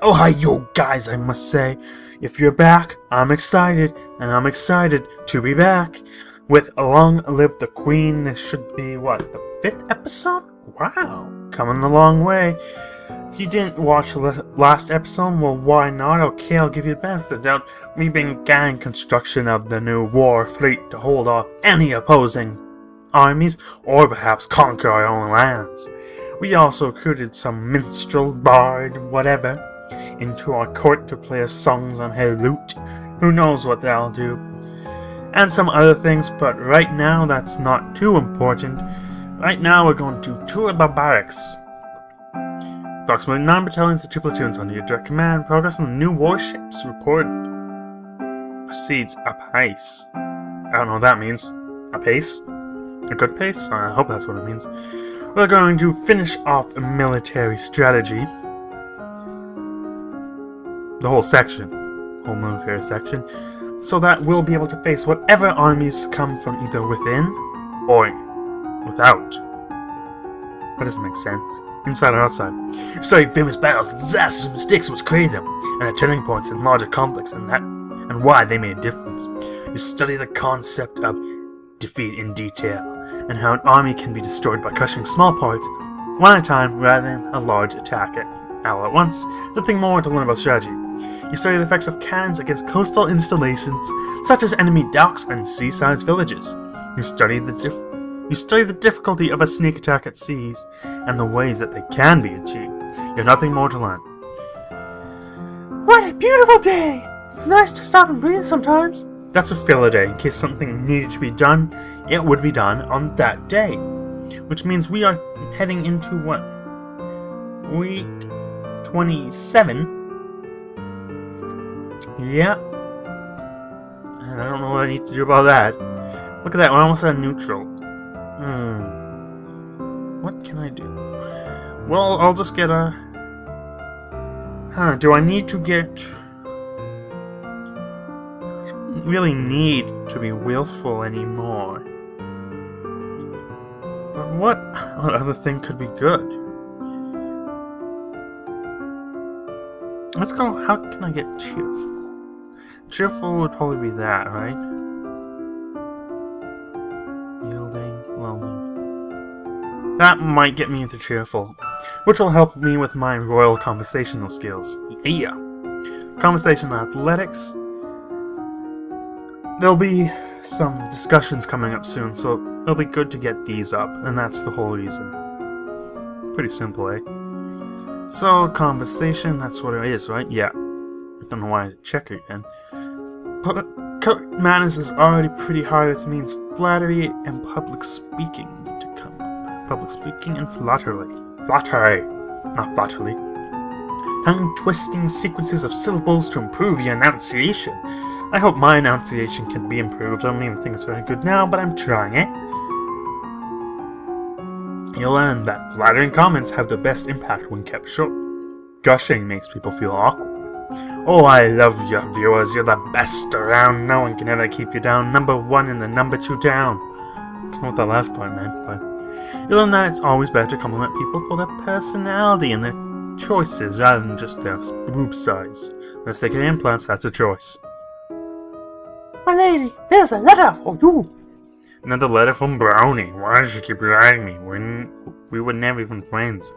Oh, hi, yo, guys, I must say. If you're back, I'm excited, and I'm excited to be back. With Long Live the Queen, this should be, the 5th episode? Wow, coming a long way. If you didn't watch the last episode, well, why not? Okay, I'll give you the benefit of the doubt. We began construction of the new war fleet to hold off any opposing armies, or perhaps conquer our own lands. We also recruited some minstrel, bard, whatever, into our court to play us songs on her lute. Who knows what they'll do. And some other things, but right now that's not too important. Right now we're going to tour the barracks. Approximately 9 battalions and 2 platoons under your direct command. Progress on the new warships report proceeds apace. I don't know what that means. Apace? A good pace? I hope that's what it means. We're going to finish off a military strategy. The whole section. Whole military section. So that we'll be able to face whatever armies come from either within or without. That doesn't make sense. Inside or outside. You study famous battles, disasters, and mistakes which created them, and the turning points in larger conflicts and why they made a difference. You study the concept of defeat in detail, and how an army can be destroyed by crushing small parts, one at a time, rather than a large attack all at once. Nothing more to learn about strategy. You study the effects of cannons against coastal installations, such as enemy docks and seaside villages. You study the difficulty of a sneak attack at seas, and the ways that they can be achieved. You have nothing more to learn. What a beautiful day! It's nice to stop and breathe sometimes. That's a filler day. In case something needed to be done, it would be done on that day. Which means we are heading into what? Week 27? Yeah. And I don't know what I need to do about that. Look at that, we're almost at neutral. What can I do? Well, I'll just get a... do I need to get... I don't really need to be willful anymore. But what other thing could be good? Let's go, how can I get cheerful? Cheerful would probably be that, right? Yielding, lonely. That might get me into cheerful, which will help me with my royal conversational skills. Yeah! Conversation athletics. There'll be some discussions coming up soon, so it'll be good to get these up, and that's the whole reason. Pretty simple, eh? So, conversation, that's what it is, right? Yeah. I don't know why I check again. Court manners is already pretty hard, which means flattery and public speaking need to come up. Public speaking and flattery. Flattery, not flattery. Tongue-twisting sequences of syllables to improve your enunciation. I hope my enunciation can be improved. I don't even think it's very good now, but I'm trying it. You'll learn that flattering comments have the best impact when kept short. Gushing makes people feel awkward. Oh, I love you, viewers. You're the best around. No one can ever keep you down. Number 1 and the number 2 down. I don't know what that last part meant, but you'll learn that it's always better to compliment people for their personality and their choices rather than just their boob size. Unless they get implants, that's a choice. My lady, there's a letter for you. Another letter from Brownie. Why does she keep writing me? We were never even friends.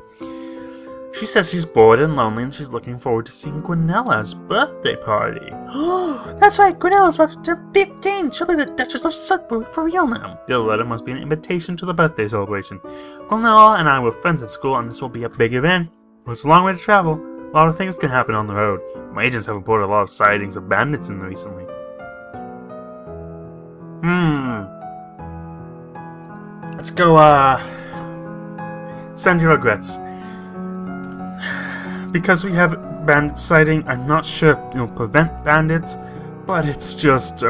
She says she's bored and lonely and she's looking forward to seeing Guinella's birthday party. Oh, that's right, Guinella's about to turn 15. She'll be the Duchess of Sudbury for real now. The letter must be an invitation to the birthday celebration. Guinella and I were friends at school and this will be a big event. It's a long way to travel. A lot of things can happen on the road. My agents have reported a lot of sightings of bandits in recently. Let's go, send your regrets. Because we have bandit sighting, I'm not sure if it'll prevent bandits, but it's just,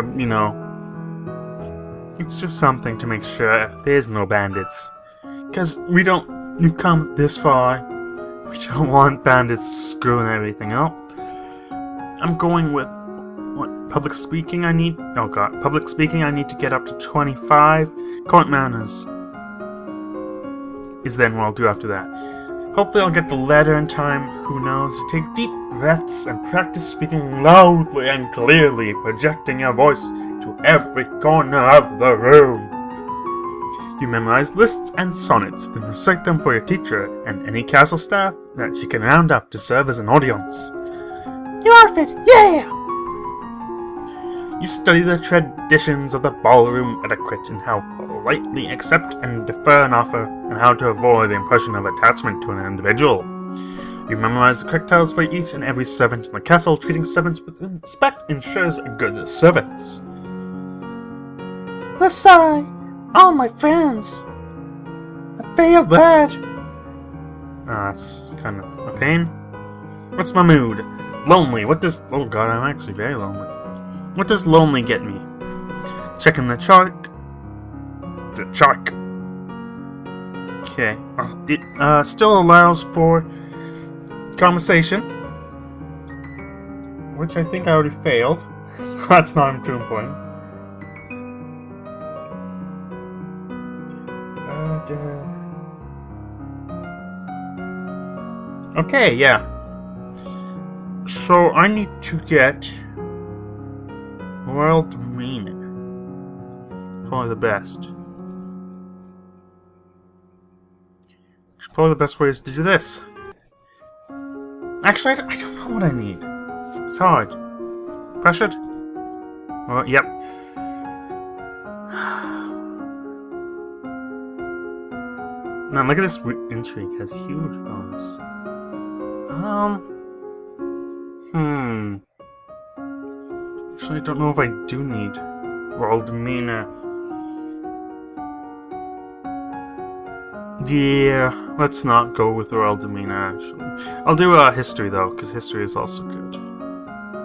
it's just something to make sure there's no bandits. Because you come this far, we don't want bandits screwing everything up. I'm going with, public speaking I need? Oh god, public speaking I need to get up to 25. Court manners is then what I'll do after that. Hopefully I'll get the letter in time, who knows. Take deep breaths and practice speaking loudly and clearly, projecting your voice to every corner of the room. You memorize lists and sonnets, then recite them for your teacher and any castle staff that she can round up to serve as an audience. New outfit, yeah! You study the traditions of the ballroom etiquette and how politely accept and defer an offer, and how to avoid the impression of attachment to an individual. You memorize the correct titles for each and every servant in the castle. Treating servants with respect ensures a good service. Let's sigh! All my friends! I failed that! That's kind of a pain. What's my mood? Lonely. What does... Oh god, I'm actually very lonely. What does lonely get me? Checking the chart. The chart. Okay. It still allows for conversation, which I think I already failed. So that's not too important. Okay, yeah. So I need to get Royal Demeanor. Probably the best. Probably the best way is to do this. Actually, I don't know what I need. It's hard. Pressured? Well, yep. Man, look at this intrigue. Has huge bonus. Actually, I don't know if I do need Royal Demeanor. Yeah, let's not go with Royal Demeanor, actually. I'll do history, though, because history is also good.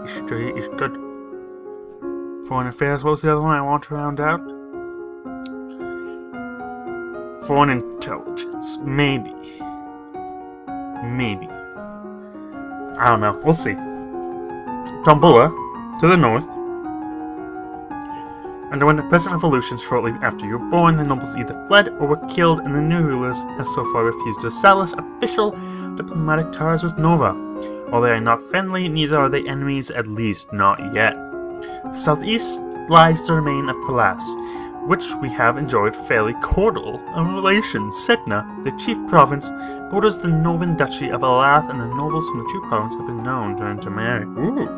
History is good. Foreign affairs, what was the other one I want to round out? Foreign intelligence. Maybe. Maybe. I don't know. We'll see. Tombula, to the north, underwent a pleasant evolution shortly after you were born. The nobles either fled or were killed, and the new rulers have so far refused to establish official diplomatic ties with Nova. While they are not friendly, neither are they enemies, at least not yet. Southeast lies the domain of Palas, which we have enjoyed fairly cordial relations. Sedna, the chief province, borders the northern duchy of Elath, and the nobles from the two provinces have been known to intermarry. Ooh.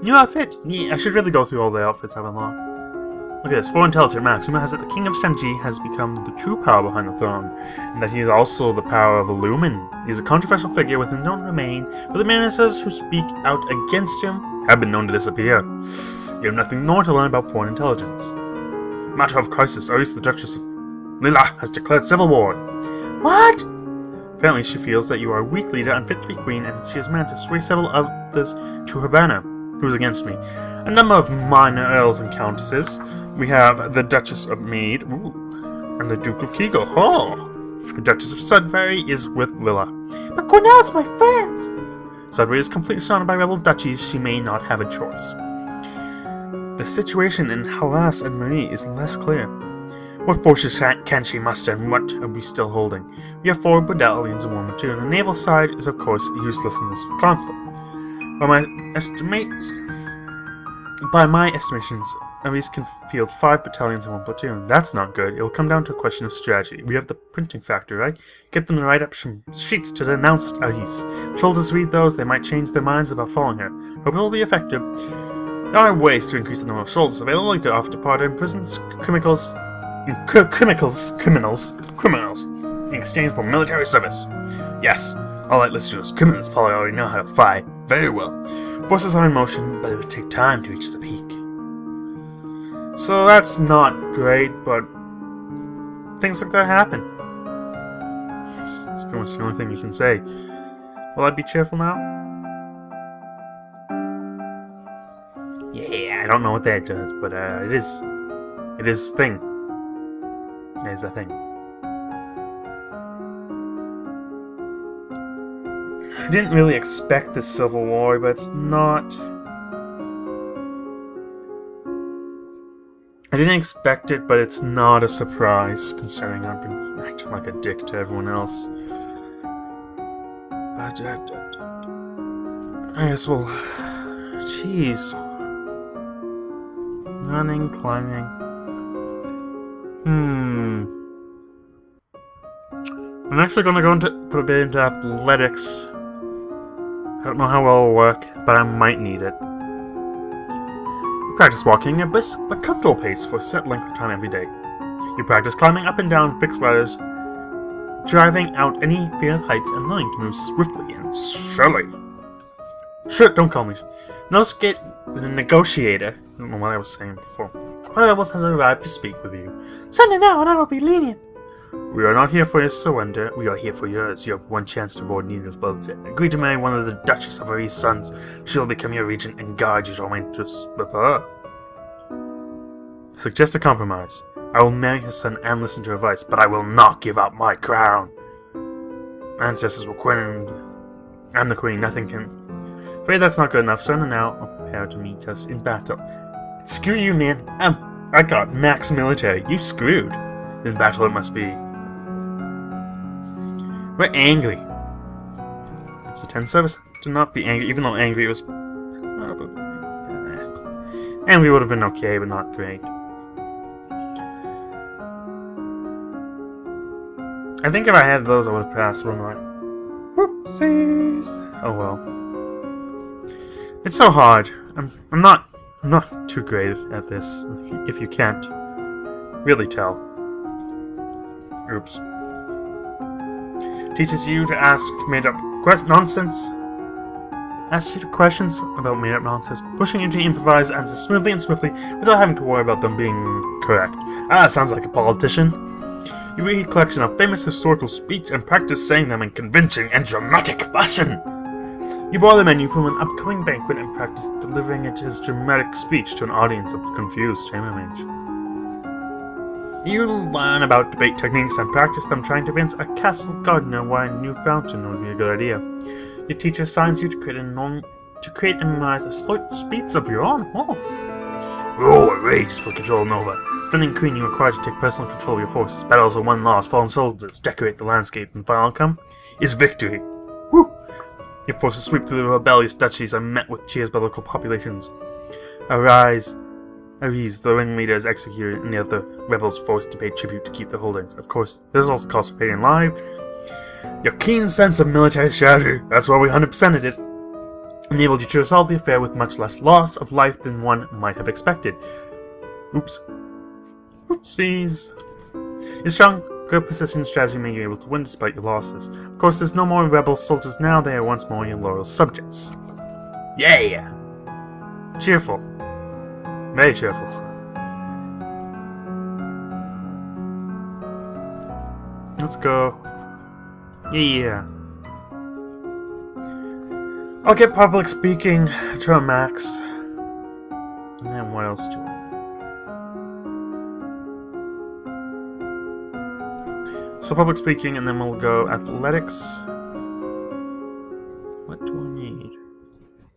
New outfit! Yeah, I should really go through all the outfits I've unlocked. Look at this. For intelligent Max, rumor has it the King of Shenji has become the true power behind the throne, and that he is also the power of Illumin. He is a controversial figure within the known domain, but the ministers who speak out against him have been known to disappear. You have nothing more to learn about foreign intelligence. Matter of crisis. Aris, the Duchess of Lila, has declared civil war. What? Apparently she feels that you are a weak leader, unfit to be queen, and she has managed to sway several others to her banner. Who's against me? A number of minor earls and countesses. We have the Duchess of Mead, and the Duke of Kigo. Oh! The Duchess of Sudbury is with Lila. But Cornell's my friend! Sudbury is completely surrounded by rebel duchies. She may not have a choice. The situation in Halas and Marie is less clear. What forces can she muster, and what are we still holding? We have 4 battalions in War Material, and the naval side is of course useless in this conflict. By my estimations, Aris can field 5 battalions in 1 platoon. That's not good. It will come down to a question of strategy. We have the printing factory, right? Get them to write up some sheets to denounce Aris. Soldiers read those, they might change their minds about following her. Hope it will be effective. There are ways to increase the number of soldiers available. You could offer to part in prisons, criminals, in exchange for military service. Yes. Alright, let's do this. Criminals probably already know how to fight very well. Forces are in motion, but it would take time to reach the peak. So that's not great, but things like that happen. That's pretty much the only thing you can say. Will I be cheerful now? Yeah, I don't know what that does, but it is a thing. It is a thing. I didn't really expect this civil war, but it's not I didn't expect it, but it's not a surprise, considering I've been acting like a dick to everyone else. But, I guess we'll... Jeez. Running, climbing... I'm actually going to put a bit into athletics. I don't know how well it'll work, but I might need it. Practice walking at a brisk but comfortable pace for a set length of time every day. You practice climbing up and down fixed ladders, driving out any fear of heights, and learning to move swiftly and surely. Sure, don't call me. Negotiate with a negotiator. I don't know what I was saying before. One of us has arrived to speak with you. Send it now, and I will be lenient. We are not here for your surrender. We are here for yours. You have one chance to avoid needless bloodshed. Agree to marry one of the Duchess of Ari's sons. She will become your regent and guide you to interests with her. Suggest a compromise. I will marry her son and listen to her advice, but I will not give up my crown. Ancestors were queen. I'm the queen. Nothing can. Afraid that's not good enough. Son and now are prepared to meet us in battle. Screw you, man. I got max military. You screwed. In battle it must be. We're angry. It's a 10 service. Do not be angry, even though angry was... Angry would have been okay, but not great. I think if I had those, I would have passed, wouldn't I? Whoopsies! Oh well. It's so hard. I'm not too great at this, if you can't really tell. Oops. Teaches you to ask made-up nonsense. Asks you questions about made-up nonsense, pushing you to improvise answers smoothly and swiftly without having to worry about them being correct. Sounds like a politician. You read a collection of famous historical speech and practice saying them in convincing and dramatic fashion. You borrow the menu from an upcoming banquet and practice delivering it as dramatic speech to an audience of confused chambermaids. You learn about debate techniques and practice them trying to convince a castle gardener why a new fountain would be a good idea. Your teacher assigns you to create and memorize a short speech of your own. Roar rages for control Nova. Spending queen, you are required to take personal control of your forces. Battles are won, lost, fallen soldiers decorate the landscape, and the final outcome is victory. Woo! Your forces sweep through the rebellious duchies and met with cheers by local populations. Arise, the ringleader is executed, and the other rebels forced to pay tribute to keep their holdings. Of course, there's also cost for paying live. Your keen sense of military strategy, that's why we 100%ed it, enabled you to resolve the affair with much less loss of life than one might have expected. Oops. Oopsies. Your stronger position strategy made you able to win despite your losses. Of course, there's no more rebel soldiers now, they are once more your loyal subjects. Yeah! Cheerful. Very cheerful. Let's go. Yeah. I'll get public speaking to a max. And then what else do I need? So public speaking, and then we'll go athletics. What do I need?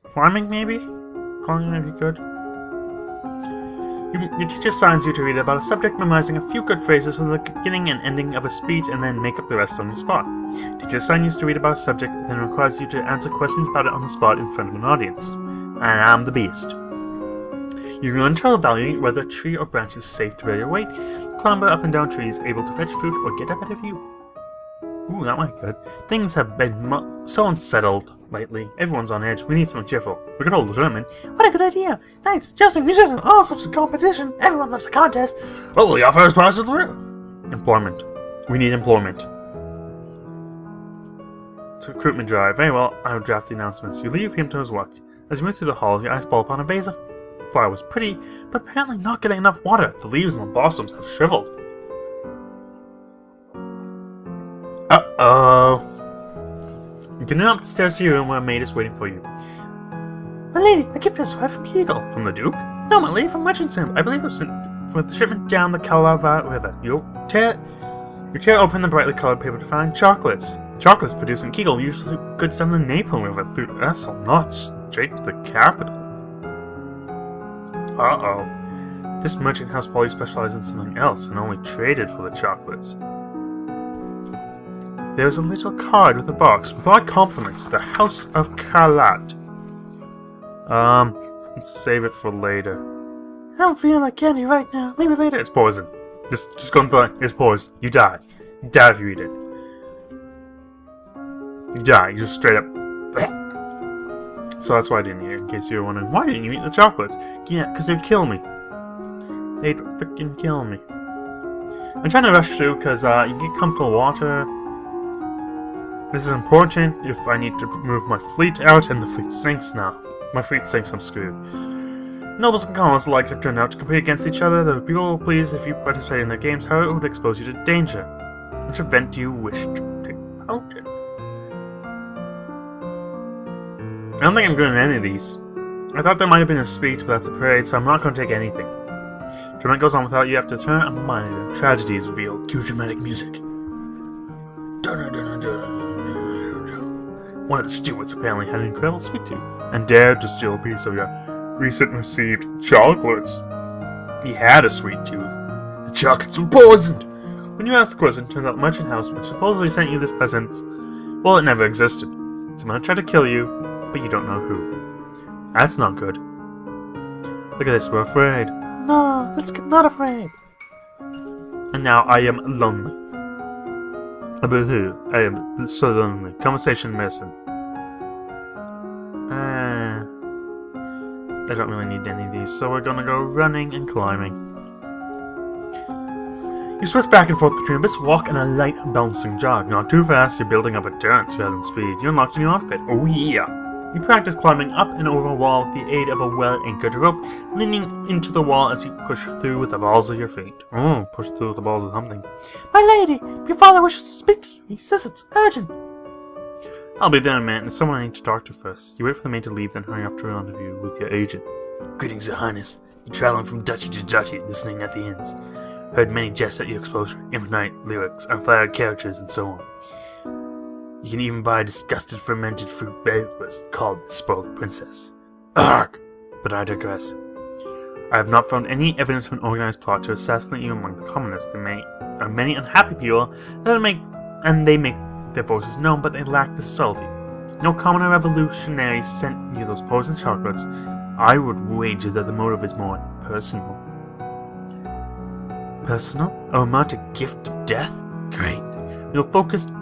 Climbing, maybe? Climbing would be good. Your teacher assigns you to read about a subject, memorizing a few good phrases from the beginning and ending of a speech, and then make up the rest on the spot. Teacher assigns you to read about a subject, then requires you to answer questions about it on the spot in front of an audience. And I'm the beast. You can learn to evaluate whether a tree or branch is safe to bear your weight. You clamber up and down trees, able to fetch fruit or get up ahead of you. Ooh, that might be good. Things have been so unsettled lately. Everyone's on edge. We need something cheerful. We could hold a tournament. What a good idea! Thanks, jousting, musicians, all sorts of competition. Everyone loves a contest. Well, the offer is passed through. Employment. We need employment. It's a recruitment drive. Very well, I will draft the announcements. You leave him to his work. As you move through the hall, your eyes fall upon a vase of flowers. Pretty, but apparently not getting enough water. The leaves and the blossoms have shriveled. Uh-oh. You can run up the stairs to your room where a maid is waiting for you. My lady, a gift is arrived from Kegel. From the Duke? No, my lady, from Richardson. I believe it was sent for the shipment down the Kalava River. You tear open the brightly colored paper to find chocolates. Chocolates produced in Kegel usually goods down the Naples River through Essel, not straight to the capital. Uh-oh. This merchant house probably specialized in something else and only traded for the chocolates. There's a little card with a box with our compliments to the House of Carlat. Let's save it for later. I don't feel like candy right now. Maybe later. It's poison. Just go and throw it. It's poison. You die. You die if you eat it. You die. You just straight up. So that's why I didn't eat it, in case you were wondering. Why didn't you eat the chocolates? Yeah, because they'd kill me. They'd freaking kill me. I'm trying to rush through because you get comfortable water. This is important if I need to move my fleet out, and the fleet sinks now. My fleet sinks, I'm screwed. Nobles and colonists alike have turned out to compete against each other, though people will please if you participate in their games, however it would expose you to danger. Which event do you wish to take part in? I don't think I'm going to any of these. I thought there might have been a speech, but that's a parade, so I'm not going to take anything. Tournament goes on without you have to turn a mind, and tragedy is revealed. Cue dramatic music. One of the stewards apparently had an incredible sweet tooth, and dared to steal a piece of your recently received chocolates. He had a sweet tooth. The chocolates were poisoned! When you ask the question, it turns out the merchant house, which supposedly sent you this present, well, it never existed. Someone tried to kill you, but you don't know who. That's not good. Look at this, we're afraid. No, let's get not afraid. And now I am lonely. Boo-hoo, I am so lonely. Conversation medicine. I don't really need any of these, so we're gonna go running and climbing. You switch back and forth between a brisk walk and a light bouncing jog. Not too fast, you're building up endurance rather than speed. You unlocked a new outfit. Oh yeah! You practice climbing up and over a wall with the aid of a well-anchored rope, leaning into the wall as you push through with the balls of your feet. Oh, push through with the balls of something. My lady, your father wishes to speak to you. He says it's urgent. I'll be there in a minute. There's someone I need to talk to first. You wait for the maid to leave, then hurry off to a rendezvous with your agent. Greetings, Your Highness. You're traveling from duchy to duchy, listening at the inns. Heard many jests at your exposure, impolite lyrics, unflattered characters, and so on. You can even buy a disgusted fermented fruit breakfast called the Spoiled Princess. Arg! But I digress. I have not found any evidence of an organized plot to assassinate you among the commoners. There are many unhappy people that make their voices known, but they lack the subtlety. No commoner revolutionary sent you those poisoned chocolates. I would wager that the motive is more personal. Personal? A romantic gift of death? Great. You'll focus,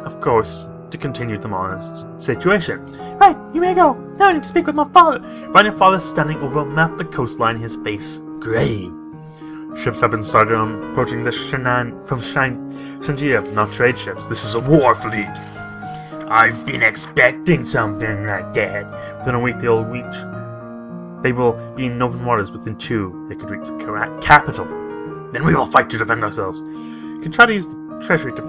of course, to continue the honest situation. Right, you may go. Now I need to speak with my father. Find your father standing over a map of the coastline, his face grave. Ships have been sighted on approaching the Shannon from Shangia, not trade ships. This is a war fleet. I've been expecting something like that. Within a week, the old witch. They will be in Northern waters. Within 2, they could reach the capital. Then we will fight to defend ourselves. You can try to use the treasury to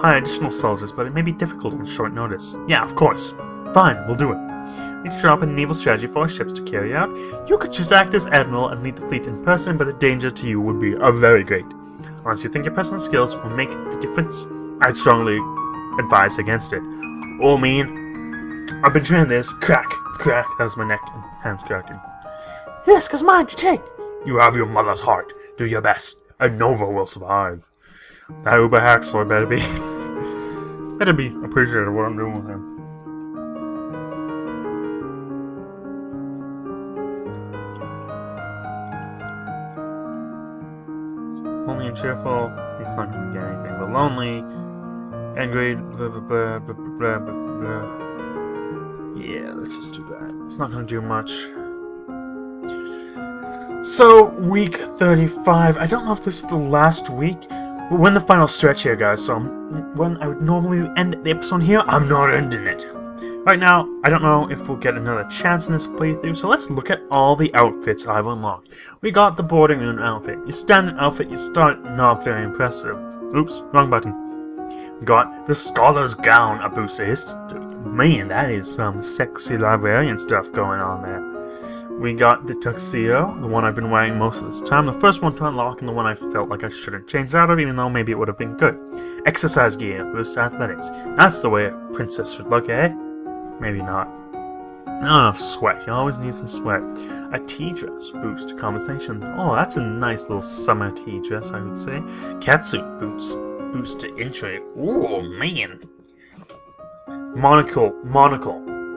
hire additional soldiers, but it may be difficult on short notice. Yeah, of course. Fine, we'll do it. We need to draw up a naval strategy for our ships to carry out. You could just act as admiral and lead the fleet in person, but the danger to you would be very great. Unless you think your personal skills will make the difference, I'd strongly advise against it. Oh man, I've been training this. Crack, crack. That was my neck and hands cracking. Yes, 'cause mine to take. You have your mother's heart. Do your best, and Nova will survive. That Uber Haxor better be appreciative of what I'm doing with him. Lonely and cheerful, he's not gonna get anything but lonely. Angry, blah blah blah blah blah blah blah. Yeah, let's just do that. It's not gonna do much. So, week 35. I don't know if this is the last week. We're in the final stretch here, guys, so when I would normally end the episode here, I'm not ending it. Right now, I don't know if we'll get another chance in this playthrough, so let's look at all the outfits I've unlocked. We got the boarding room outfit. Your standard outfit, you start not very impressive. Oops, wrong button. We got the scholar's gown, a booster history. Man, that is some sexy librarian stuff going on there. We got the tuxedo, the one I've been wearing most of this time, the first one to unlock and the one I felt like I shouldn't change out of, even though maybe it would have been good. Exercise gear, boost athletics. That's the way a princess should look, eh? Maybe not. Not enough sweat. You always need some sweat. A tea dress boost to conversations. Oh, that's a nice little summer tea dress, I would say. Catsuit boots boost to entry. Ooh, man. Monocle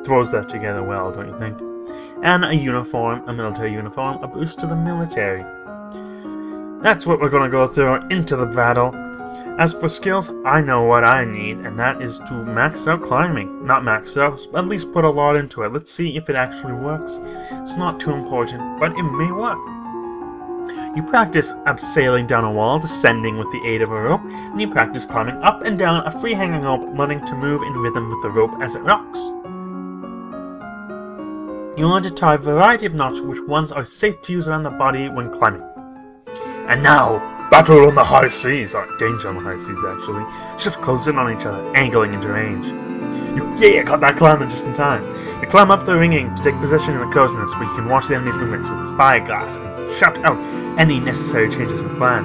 throws that together well, don't you think? And a uniform, a military uniform, a boost to the military. That's what we're going to go through into the battle. As for skills, I know what I need, and that is to max out climbing. Not max out, at least put a lot into it. Let's see if it actually works. It's not too important, but it may work. You practice abseiling down a wall, descending with the aid of a rope, and you practice climbing up and down a free-hanging rope, learning to move in rhythm with the rope as it rocks. You learn to tie a variety of knots which ones are safe to use around the body when climbing. And now, battle on the high seas, or danger on the high seas actually. Ships close in on each other, angling into range. You got that climbing just in time. You climb up the ringing to take position in the crow's nest where you can watch the enemy's movements with a spyglass and shout out any necessary changes in the plan.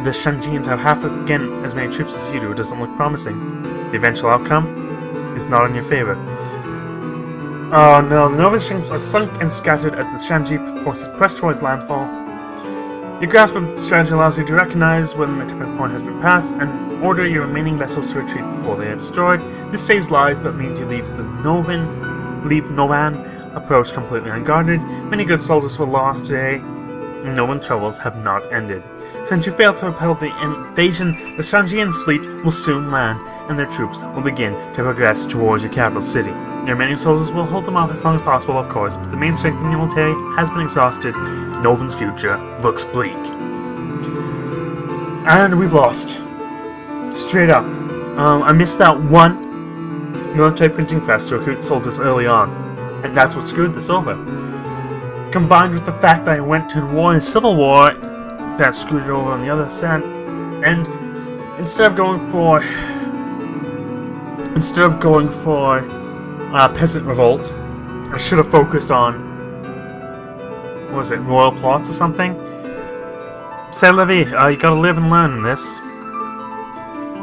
The Shanjians have half again as many troops as you do. It doesn't look promising. The eventual outcome is not in your favor. Oh no, the Nova ships are sunk and scattered as the Shanji forces press towards landfall. Your grasp of the strategy allows you to recognize when the tipping point has been passed and order your remaining vessels to retreat before they are destroyed. This saves lives but means you leave Novan approach completely unguarded. Many good soldiers were lost today, and Novan troubles have not ended. Since you failed to repel the invasion, the Shanjian fleet will soon land, and their troops will begin to progress towards your capital city. Your remaining soldiers will hold them off as long as possible, of course, but the main strength of the military has been exhausted. Novan's future looks bleak. And we've lost. Straight up. I missed that one military printing press to recruit soldiers early on, and that's what screwed this over. Combined with the fact that I went to war in a civil war, that screwed it over on the other side, and instead of going for peasant revolt, I should have focused on, what was it, royal plots or something? C'est la vie, you gotta live and learn in this.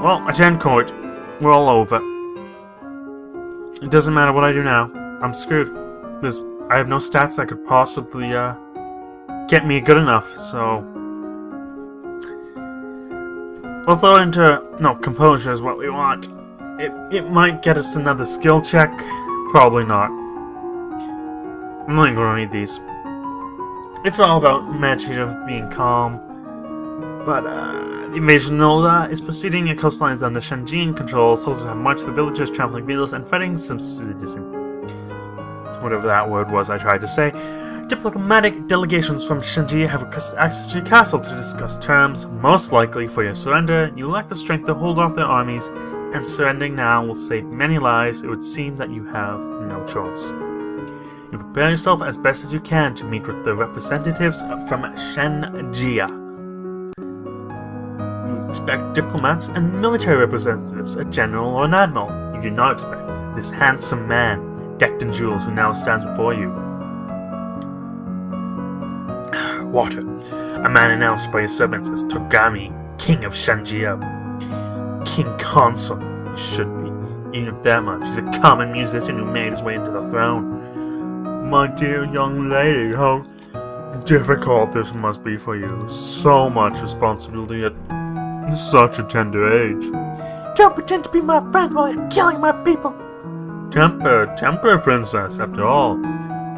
Well, attend court. We're all over. It doesn't matter what I do now. I'm screwed. Because I have no stats that could possibly, get me good enough, so... We'll throw it into... No, composure is what we want. It might get us another skill check. Probably not. I'm not even going to read these. It's all about meditative being calm. But, the invasion of Nola is proceeding. Your coastline is under Shanjian control. Soldiers have marched the villagers, trampling vehicles, and fighting some citizen. Whatever that word was I tried to say. Diplomatic delegations from Shanji have requested access to your castle to discuss terms. Most likely for your surrender, you lack the strength to hold off their armies, and surrendering now will save many lives. It would seem that you have no choice. You prepare yourself as best as you can to meet with the representatives from Shanjia. You expect diplomats and military representatives, a general or an admiral. You do not expect this handsome man, decked in jewels, who now stands before you. Water. A man announced by his servants as Togami, king of Shanjia. King consort, he should be. Even if that much, he's a common musician who made his way into the throne. My dear young lady, how difficult this must be for you. So much responsibility at such a tender age. Don't pretend to be my friend while you're killing my people. Temper, princess. After all,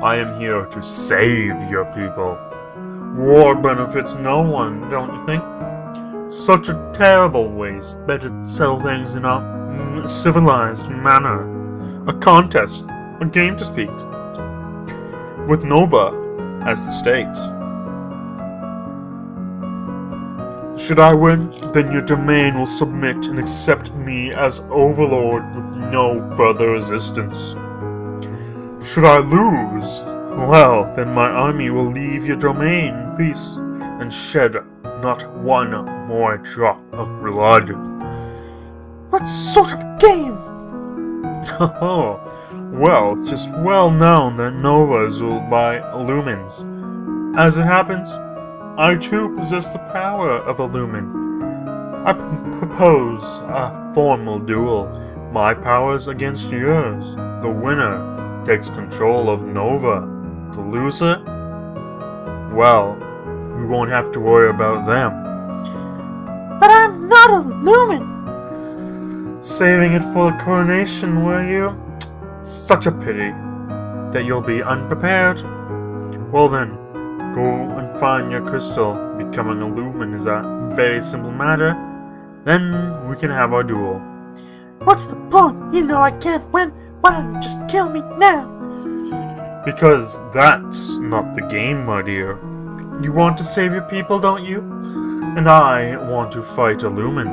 I am here to save your people. War benefits no one, don't you think? Such a terrible waste. Better settle things in a civilized manner. A contest, a game to speak. With Nova as the stakes. Should I win, then your domain will submit and accept me as overlord with no further resistance. Should I lose, well, then my army will leave your domain in peace and shed not one more drop of blood. What sort of game? Oh, well, it's just well known that Nova is ruled by Illumines. As it happens, I too possess the power of a Lumen. I propose a formal duel. My powers against yours. The winner takes control of Nova, the loser, well, we won't have to worry about them. But I'm not a lumen! Saving it for the coronation, were you? Such a pity that you'll be unprepared. Well then, go and find your crystal. Becoming a lumen is a very simple matter. Then we can have our duel. What's the point? You know I can't win. Why don't you just kill me now? Because that's not the game, my dear. You want to save your people, don't you? And I want to fight a lumen.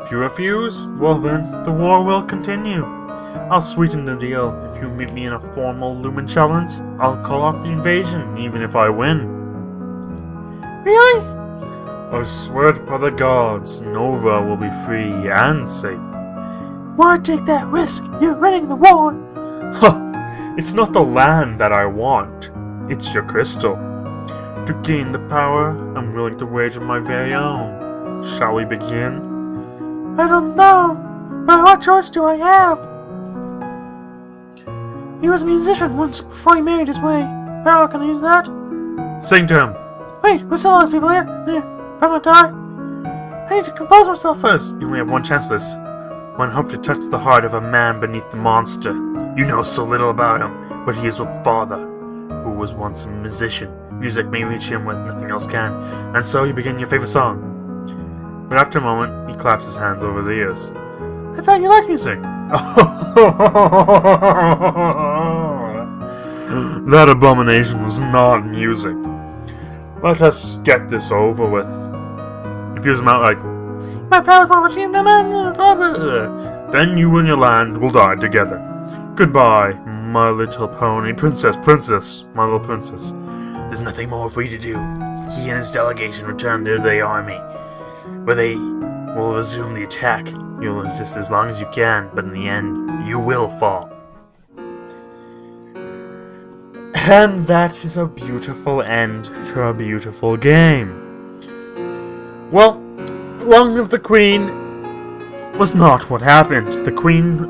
If you refuse, well then, the war will continue. I'll sweeten the deal. If you meet me in a formal lumen challenge, I'll call off the invasion, even if I win. Really? I swear by the gods, Nova will be free and safe. Why take that risk? You're winning the war. Huh! It's not the land that I want. It's your crystal. To gain the power, I'm willing to wager my very own. Shall we begin? I don't know, but what choice do I have? He was a musician once before he married his way. Barrow, can I use that? Sing to him. Wait, who's all those people here? Here, I'm gonna die. I need to compose myself First, you only have one chance for this. One hope to touch the heart of a man beneath the monster. You know so little about him, but he is your father, who was once a musician. Music may reach him when nothing else can, and so you begin your favorite song. But after a moment, he claps his hands over his ears. I thought you liked music. That abomination was not music. Let us get this over with. If he was out like, My powers more machine than man. then you and your land will die together. Goodbye, my little pony. Princess, my little princess. There's nothing more for you to do. He and his delegation return to the army, where they will resume the attack. You'll resist as long as you can, but in the end, you will fall. And that is a beautiful end to a beautiful game. Well, Long Live the Queen was not what happened. The Queen,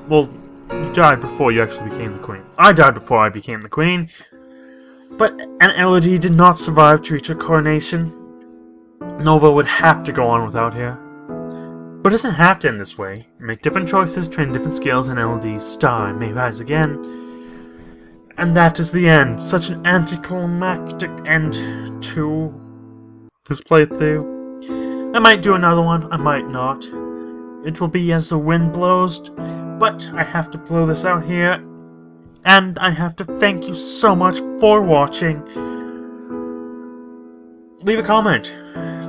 well, you died before you actually became the Queen. I died before I became the Queen. But an Elodie did not survive to reach her coronation. Nova would have to go on without her. But it doesn't have to end this way. Make different choices, train different skills, and Elodie's star may rise again. And that is the end. Such an anticlimactic end to this playthrough. I might do another one, I might not. It will be as the wind blows, but I have to blow this out here. And I have to thank you so much for watching. Leave a comment.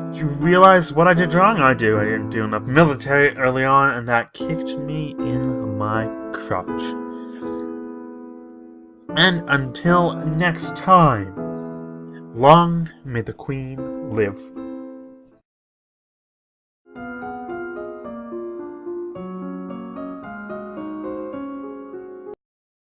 If you realize what I did wrong, I didn't do enough military early on, and that kicked me in my crotch. And until next time, long may the Queen live.